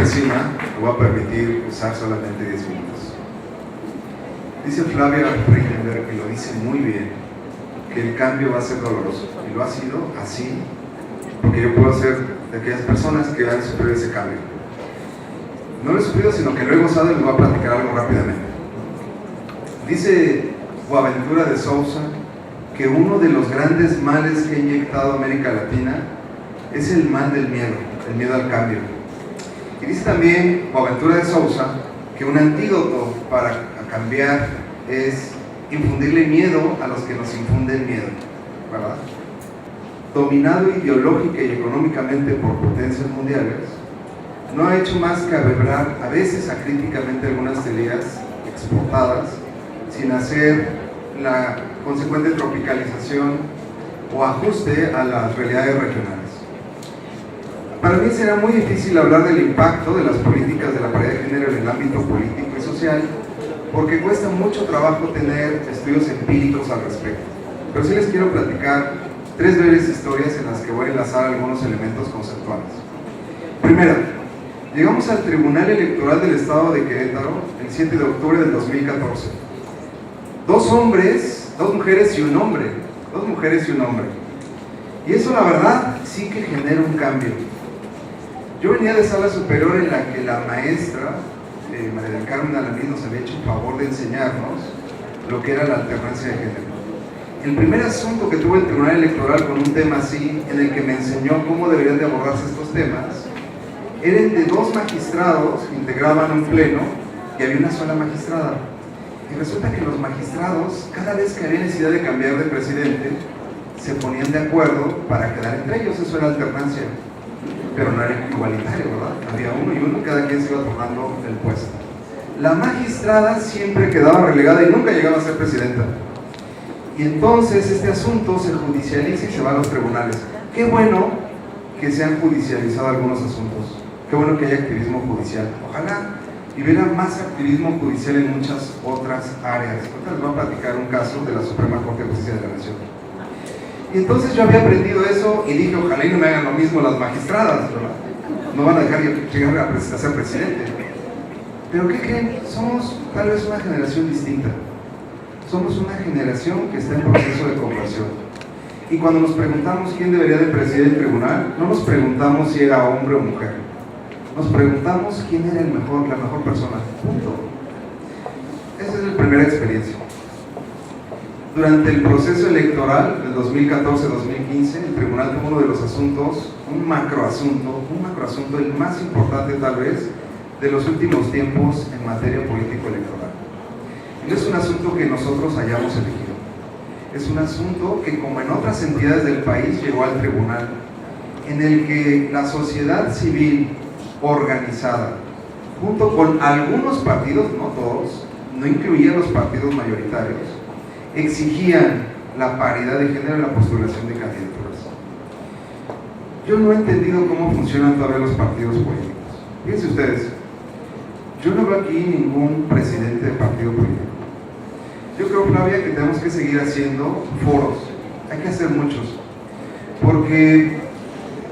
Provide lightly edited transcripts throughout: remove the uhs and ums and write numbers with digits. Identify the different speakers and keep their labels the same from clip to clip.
Speaker 1: encima, me voy a permitir usar solamente 10 minutos. Dice Flavia Friedenberg, que lo dice muy bien, que el cambio va a ser doloroso, y lo ha sido así, porque yo puedo ser de aquellas personas que han sufrido ese cambio. No lo he sufrido, sino que lo he gozado y les voy a platicar algo rápidamente. Dice Boaventura de Sousa que uno de los grandes males que ha inyectado América Latina es el mal del miedo, el miedo al cambio. Y dice también Boaventura de Sousa que un antídoto para cambiar es infundirle miedo a los que nos infunden miedo, ¿verdad? Dominado ideológica y económicamente por potencias mundiales, no ha hecho más que aberrar a veces acríticamente algunas teorías exportadas, sin hacer la consecuente tropicalización o ajuste a las realidades regionales. Para mí será muy difícil hablar del impacto de las políticas de la paridad de género en el ámbito político y social, porque cuesta mucho trabajo tener estudios empíricos al respecto. Pero sí les quiero platicar 3 breves historias en las que voy a enlazar algunos elementos conceptuales. Primera, llegamos al Tribunal Electoral del Estado de Querétaro el 7 de octubre del 2014. 2 hombres, 2 mujeres y un hombre. 2 mujeres y un hombre. Y eso, la verdad, sí que genera un cambio. Yo venía de sala superior en la que la maestra, María del Carmen Alamí, nos había hecho el favor de enseñarnos lo que era la alternancia de género. El primer asunto que tuvo el Tribunal Electoral con un tema así, en el que me enseñó cómo deberían de abordarse estos temas, eran de 2 magistrados que integraban un pleno y había una sola magistrada. Y resulta que los magistrados, cada vez que había necesidad de cambiar de presidente, se ponían de acuerdo para quedar entre ellos. Eso era alternancia, pero no era igualitario, ¿verdad? Había uno y uno, cada quien se iba tomando el puesto. La magistrada siempre quedaba relegada y nunca llegaba a ser presidenta. Y entonces este asunto se judicializa y se va a los tribunales. Qué bueno que se han judicializado algunos asuntos. Qué bueno que haya activismo judicial. Ojalá y hubiera más activismo judicial en muchas otras áreas. Ahorita les voy a platicar un caso de la Suprema Corte de Justicia de la Nación. Y entonces yo había aprendido eso y dije, ojalá y no me hagan lo mismo las magistradas, ¿verdad? No van a dejar llegar a ser presidente. Pero ¿qué creen? Somos tal vez una generación distinta. Somos una generación que está en proceso de conversión. Y cuando nos preguntamos quién debería de presidir el tribunal, no nos preguntamos si era hombre o mujer. Nos preguntamos quién era la mejor persona. Punto. Esa es la primera experiencia. Durante el proceso electoral del 2014-2015, el tribunal tuvo uno de los asuntos, un macroasunto, el más importante tal vez, de los últimos tiempos en materia político-electoral. No es un asunto que nosotros hayamos elegido. Es un asunto que, como en otras entidades del país, llegó al tribunal, en el que la sociedad civil organizada, junto con algunos partidos, no todos, no incluían los partidos mayoritarios, exigían la paridad de género en la postulación de candidaturas. Yo no he entendido cómo funcionan todavía los partidos políticos. Fíjense ustedes, yo no veo aquí ningún presidente de partido político. Yo creo, Flavia, que tenemos que seguir haciendo foros. Hay que hacer muchos. Porque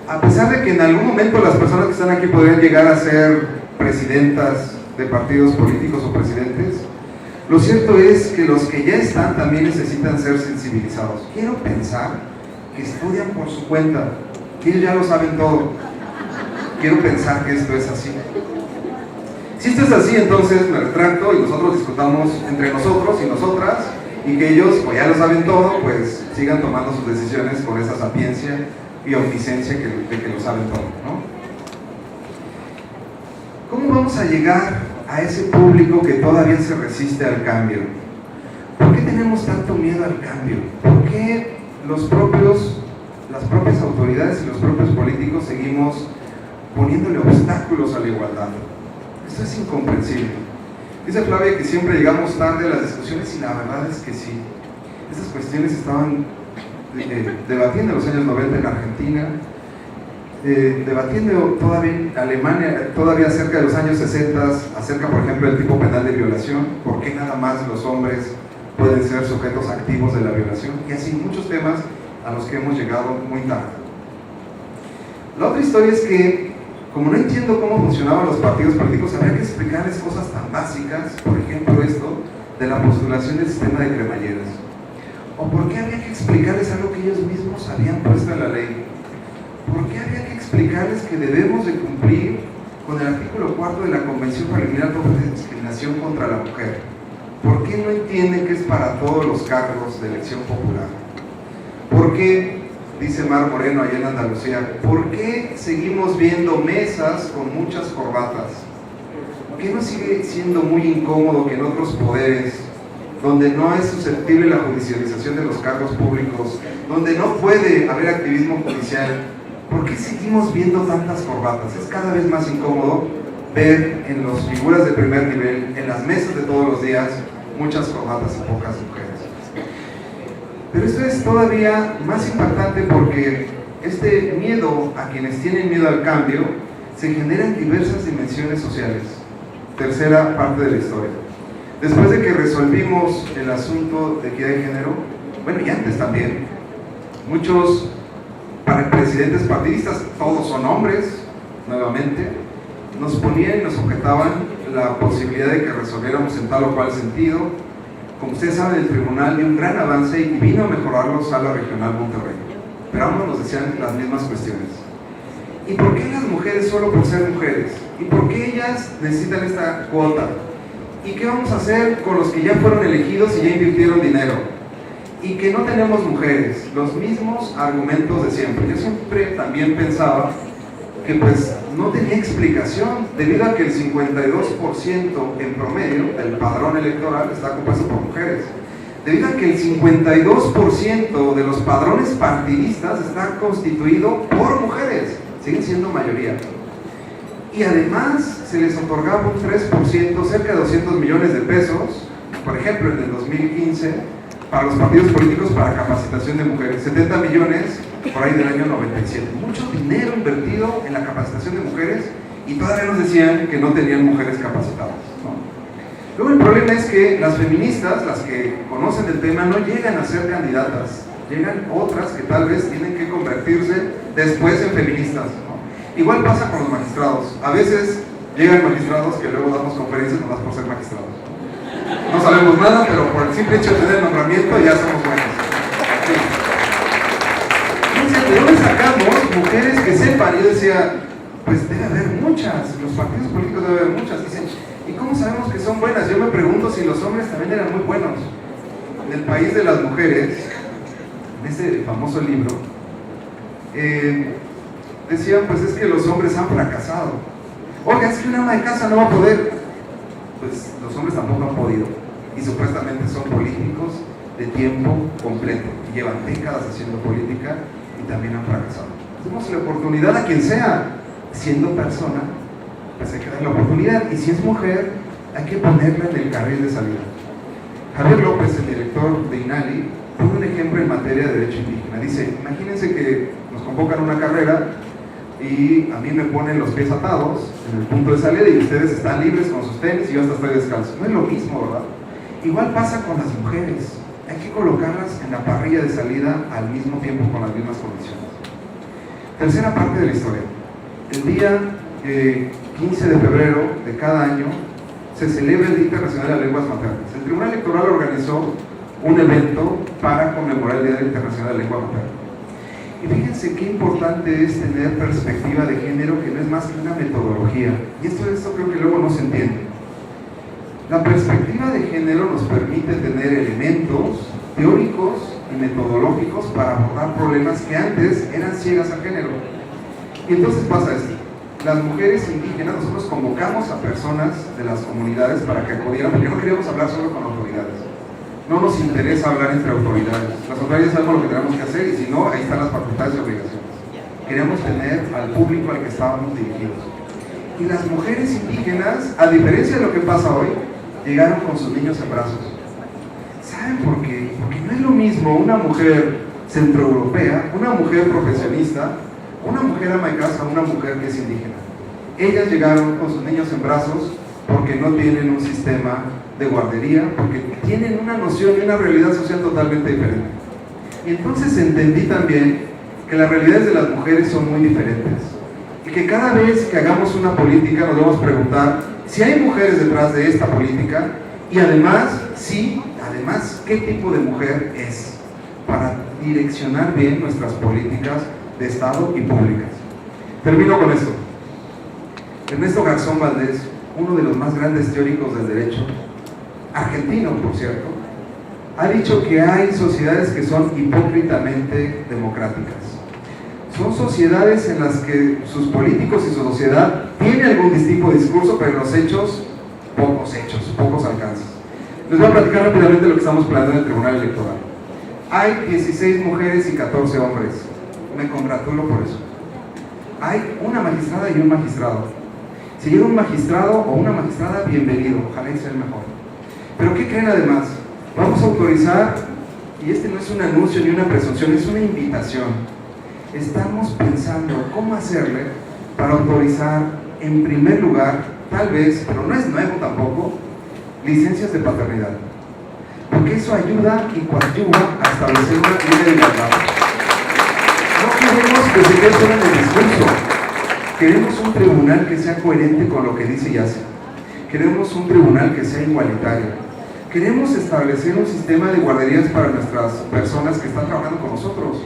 Speaker 1: a pesar de que en algún momento las personas que están aquí podrían llegar a ser presidentas de partidos políticos o presidentes, lo cierto es que los que ya están también necesitan ser sensibilizados. Quiero pensar que estudian por su cuenta, que ellos ya lo saben todo. Quiero pensar que esto es así. Si esto es así, entonces me retracto y nosotros discutamos entre nosotros y nosotras, y que ellos, pues ya lo saben todo, pues sigan tomando sus decisiones con esa sapiencia y omnisciencia de que lo saben todo, ¿no? ¿Cómo vamos a llegar a ese público que todavía se resiste al cambio? ¿Por qué tenemos tanto miedo al cambio? ¿Por qué las propias autoridades y los propios políticos seguimos poniéndole obstáculos a la igualdad? Esto es incomprensible. Dice Flavia que siempre llegamos tarde a las discusiones y la verdad es que sí. Estas cuestiones estaban debatiendo en los años 90 en Argentina, debatiendo todavía en Alemania, todavía acerca de los años 60, acerca por ejemplo del tipo penal de violación, por qué nada más los hombres pueden ser sujetos activos de la violación, y así muchos temas a los que hemos llegado muy tarde. La otra historia es que Como no entiendo cómo funcionaban los partidos políticos, habría que explicarles cosas tan básicas, por ejemplo esto de la postulación del sistema de cremalleras. ¿O por qué había que explicarles algo que ellos mismos habían puesto en la ley? ¿Por qué había que explicarles que debemos de cumplir con el artículo 4 de la Convención para eliminar toda discriminación contra la mujer? ¿Por qué no entienden que es para todos los cargos de elección popular? ¿Por qué, dice Mar Moreno allá en Andalucía, por qué seguimos viendo mesas con muchas corbatas? ¿Por qué no sigue siendo muy incómodo que en otros poderes, donde no es susceptible la judicialización de los cargos públicos, donde no puede haber activismo judicial, por qué seguimos viendo tantas corbatas? Es cada vez más incómodo ver en las figuras de primer nivel, en las mesas de todos los días, muchas corbatas y pocas mujeres. Pero esto es todavía más impactante porque este miedo a quienes tienen miedo al cambio se genera en diversas dimensiones sociales. Tercera parte de la historia. Después de que resolvimos el asunto de equidad de género, bueno, y antes también, muchos presidentes partidistas, todos son hombres, nuevamente, nos ponían y nos objetaban la posibilidad de que resolviéramos en tal o cual sentido. Como ustedes saben, el tribunal dio un gran avance y vino a mejorarlo Sala Regional Monterrey, pero aún nos decían las mismas cuestiones. ¿Y por qué las mujeres solo por ser mujeres? ¿Y por qué ellas necesitan esta cuota? ¿Y qué vamos a hacer con los que ya fueron elegidos y ya invirtieron dinero? Y que no tenemos mujeres, los mismos argumentos de siempre. Yo siempre también pensaba que pues no tenía explicación, debido a que el 52% en promedio del padrón electoral está compuesto por mujeres, debido a que el 52% de los padrones partidistas está constituido por mujeres, siguen siendo mayoría. Y además se les otorgaba un 3%, cerca de 200 millones de pesos, por ejemplo en el 2015, para los partidos políticos para capacitación de mujeres, 70 millones por ahí del año 97. Mucho dinero invertido en la capacitación de mujeres y todavía nos decían que no tenían mujeres capacitadas, ¿no? Luego el problema es que las feministas, las que conocen el tema, no llegan a ser candidatas, llegan otras que tal vez tienen que convertirse después en feministas, ¿no? Igual pasa con los magistrados, a veces llegan magistrados que luego damos conferencias nomás por ser magistrados. No sabemos nada, pero por el simple hecho de tener nombramiento ya somos buenos. Entonces, ¿de dónde sacamos mujeres que sepan? Yo decía, pues debe haber muchas, los partidos políticos debe haber muchas. Dicen, ¿y cómo sabemos que son buenas? Yo me pregunto si los hombres también eran muy buenos. En el país de las mujeres, en ese famoso libro, decían, pues es que los hombres han fracasado. Oiga, es que una ama de casa no va a poder. Pues los hombres tampoco han podido, y supuestamente son políticos de tiempo completo, y llevan décadas haciendo política y también han fracasado. Demos la oportunidad a quien sea, siendo persona, pues hay que dar la oportunidad, y si es mujer, hay que ponerla en el carril de salida. Javier López, el director de INALI, pone un ejemplo en materia de derecho indígena. Dice, imagínense que nos convocan a una carrera y a mí me ponen los pies atados en el punto de salida y ustedes están libres con sus tenis y yo hasta estoy descalzo. No es lo mismo, ¿verdad? Igual pasa con las mujeres, hay que colocarlas en la parrilla de salida al mismo tiempo con las mismas condiciones. Tercera parte de la historia. El día 15 de febrero de cada año se celebra el Día Internacional de las Lenguas Maternas. El Tribunal Electoral organizó un evento para conmemorar el Día Internacional de la Lengua Materna. Y fíjense qué importante es tener perspectiva de género, que no es más que una metodología. Y esto creo que luego no se entiende. La perspectiva de género nos permite tener elementos teóricos y metodológicos para abordar problemas que antes eran ciegas al género. Y entonces pasa esto. Las mujeres indígenas, nosotros convocamos a personas de las comunidades para que acudieran, porque no queríamos hablar solo con autoridades. No nos interesa hablar entre autoridades. Las autoridades saben lo que tenemos que hacer y si no, ahí están las facultades y obligaciones. Queríamos tener al público al que estábamos dirigidos. Y las mujeres indígenas, a diferencia de lo que pasa hoy, llegaron con sus niños en brazos. ¿Saben por qué? Porque no es lo mismo una mujer centroeuropea, una mujer profesionista, una mujer ama de casa, una mujer que es indígena. Ellas llegaron con sus niños en brazos porque no tienen un sistema de guardería, porque tienen una noción y una realidad social totalmente diferente. Y entonces entendí también que las realidades de las mujeres son muy diferentes. y que cada vez que hagamos una política nos debemos preguntar si hay mujeres detrás de esta política y además, qué tipo de mujer es para direccionar bien nuestras políticas de Estado y públicas. Termino con esto. Ernesto Garzón Valdés, uno de los más grandes teóricos del derecho, argentino por cierto, ha dicho que hay sociedades que son hipócritamente democráticas. Son sociedades en las que sus políticos y su sociedad tienen algún tipo de discurso, pero en los hechos, pocos alcances. Les voy a platicar rápidamente lo que estamos planteando en el Tribunal Electoral. Hay 16 mujeres y 14 hombres. Me congratulo por eso. Hay una magistrada y un magistrado. Si llega un magistrado o una magistrada, bienvenido, ojalá sea el mejor. Pero ¿qué creen además? Vamos a autorizar, y este no es un anuncio ni una presunción, es una invitación. Estamos pensando cómo hacerle para autorizar, en primer lugar, tal vez, pero no es nuevo tampoco, licencias de paternidad. Porque eso ayuda y coadyuva a establecer una línea de igualdad. No queremos que se quede solo en el discurso. Queremos un tribunal que sea coherente con lo que dice y hace. Queremos un tribunal que sea igualitario. Queremos establecer un sistema de guarderías para nuestras personas que están trabajando con nosotros.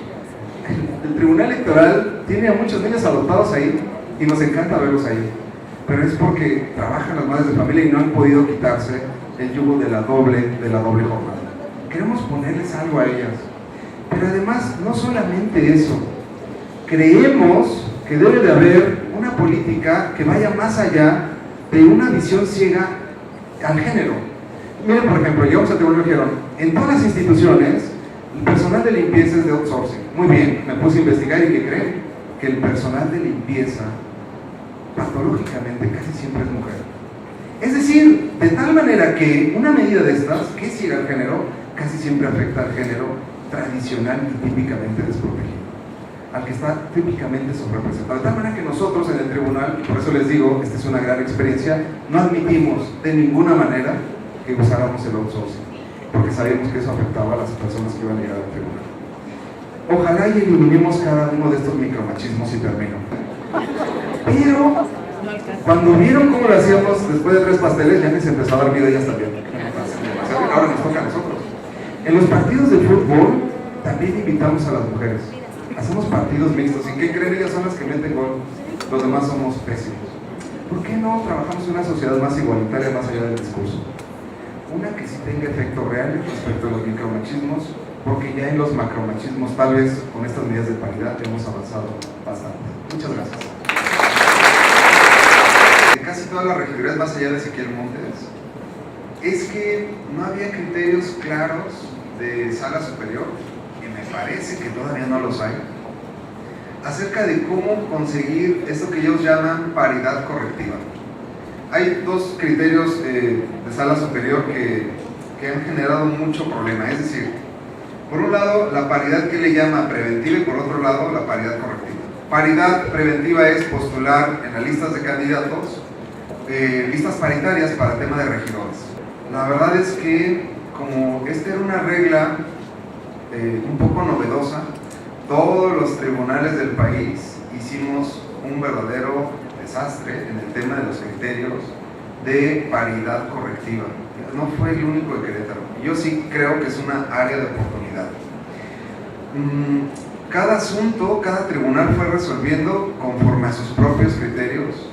Speaker 1: El Tribunal Electoral tiene a muchos niños adoptados ahí y nos encanta verlos ahí. Pero es porque trabajan las madres de familia y no han podido quitarse el yugo de la doble jornada. Queremos ponerles algo a ellas. Pero además, no solamente eso. Creemos que debe de haber una política que vaya más allá de una visión ciega al género. Miren, por ejemplo, llegamos al tribunal y dijeron, en todas las instituciones, el personal de limpieza es de outsourcing. Muy bien, me puse a investigar y ¿qué creen? Que el personal de limpieza, patológicamente, casi siempre es mujer. Es decir, de tal manera que una medida de estas, que es ciega al género, casi siempre afecta al género tradicional y típicamente desprotegido, al que está típicamente subrepresentado. De tal manera que nosotros en el tribunal, y por eso les digo, esta es una gran experiencia, no admitimos de ninguna manera que usáramos el outsourcing, porque sabíamos que eso afectaba a las personas que iban a llegar al tribunal. Ojalá y eliminemos cada uno de estos micromachismos y termino. Pero cuando vieron cómo lo hacíamos después de 3 pasteles, ya les empezó a dar miedo ellas también. Ahora nos toca a nosotros. En los partidos de fútbol también invitamos a las mujeres. Hacemos partidos mixtos. ¿Y qué creen? Ellas son las que meten gol. Los demás somos pésimos. ¿Por qué no trabajamos en una sociedad más igualitaria, más allá del discurso? Una que sí tenga efectos reales respecto a los micromachismos, porque ya en los macromachismos, tal vez con estas medidas de paridad, hemos avanzado bastante. Muchas gracias. De casi todas las regidurías, más allá de Ezequiel Montes, es que no había criterios claros de sala superior, y me parece que todavía no los hay, acerca de cómo conseguir esto que ellos llaman paridad correctiva. Hay 2 criterios de sala superior que han generado mucho problema, es decir, por un lado la paridad que le llama preventiva y por otro lado la paridad correctiva. Paridad preventiva es postular en las listas de candidatos listas paritarias para el tema de regidores. La verdad es que como esta era una regla un poco novedosa, todos los tribunales del país hicimos un verdadero desastre en el tema de los criterios de paridad correctiva. No fue el único de Querétaro. Yo sí creo que es una área de oportunidad. Cada asunto, cada tribunal fue resolviendo conforme a sus propios criterios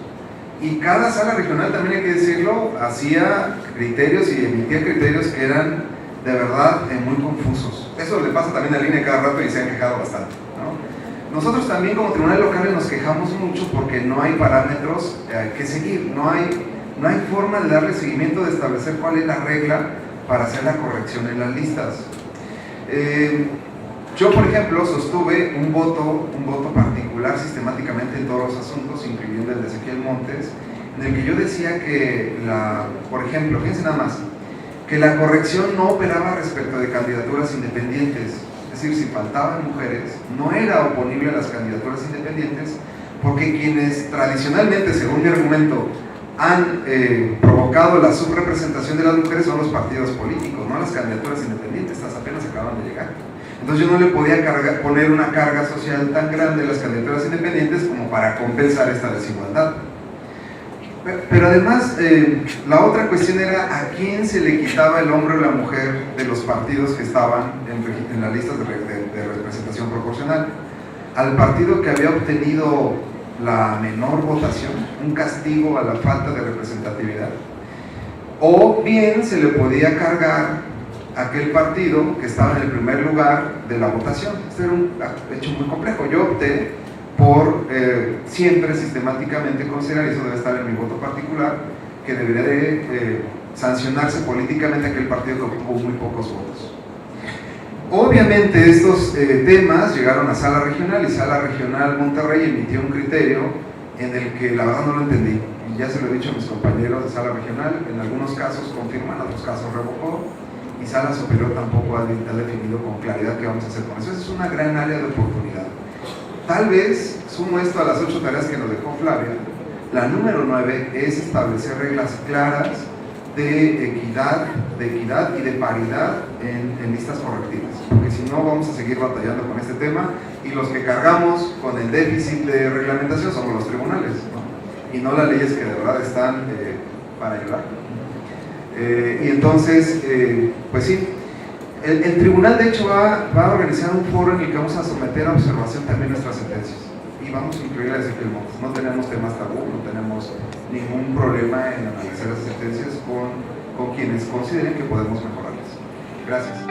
Speaker 1: y cada sala regional, también hay que decirlo, hacía criterios y emitía criterios que eran de verdad muy confusos. Eso le pasa también a línea cada rato y se han quejado bastante, ¿no? Nosotros también como tribunales locales nos quejamos mucho porque no hay parámetros que seguir, no hay forma de darle seguimiento, de establecer cuál es la regla para hacer la corrección en las listas. Yo, por ejemplo, sostuve un voto particular sistemáticamente en todos los asuntos, incluyendo el de Ezequiel Montes, en el que yo decía que, por ejemplo, fíjense nada más, que la corrección no operaba respecto de candidaturas independientes. Es decir, si faltaban mujeres, no era oponible a las candidaturas independientes, porque quienes tradicionalmente, según mi argumento, han provocado la subrepresentación de las mujeres son los partidos políticos, no las candidaturas independientes, estas apenas acaban de llegar. Entonces yo no le podía poner una carga social tan grande a las candidaturas independientes como para compensar esta desigualdad. Pero además, la otra cuestión era a quién se le quitaba el hombre o la mujer de los partidos que estaban en las listas de representación proporcional. Al partido que había obtenido la menor votación, un castigo a la falta de representatividad, o bien se le podía cargar a aquel partido que estaba en el primer lugar de la votación. Este era un hecho muy complejo. Yo opté por siempre sistemáticamente considerar, y eso debe estar en mi voto particular, que debería de sancionarse políticamente aquel partido que obtuvo muy pocos votos. Obviamente estos temas llegaron a Sala Regional, y Sala Regional Monterrey emitió un criterio en el que la verdad no lo entendí, y ya se lo he dicho a mis compañeros de Sala Regional, en algunos casos confirman, en otros casos revocó, y Sala Superior tampoco ha definido con claridad qué vamos a hacer con eso. Esa es una gran área de oportunidad. Tal vez, sumo esto a las 8 tareas que nos dejó Flavia, la número 9 es establecer reglas claras de equidad y de paridad en listas correctivas, porque si no vamos a seguir batallando con este tema, y los que cargamos con el déficit de reglamentación somos los tribunales, ¿no? Y no las leyes que de verdad están para ayudar. Y entonces, pues sí, el tribunal de hecho va a organizar un foro en el que vamos a someter a observación también nuestras sentencias, y vamos a incluir a Ezequiel Montes. No tenemos temas tabú, no tenemos ningún problema en analizar las sentencias con quienes consideren que podemos mejorarlas. Gracias.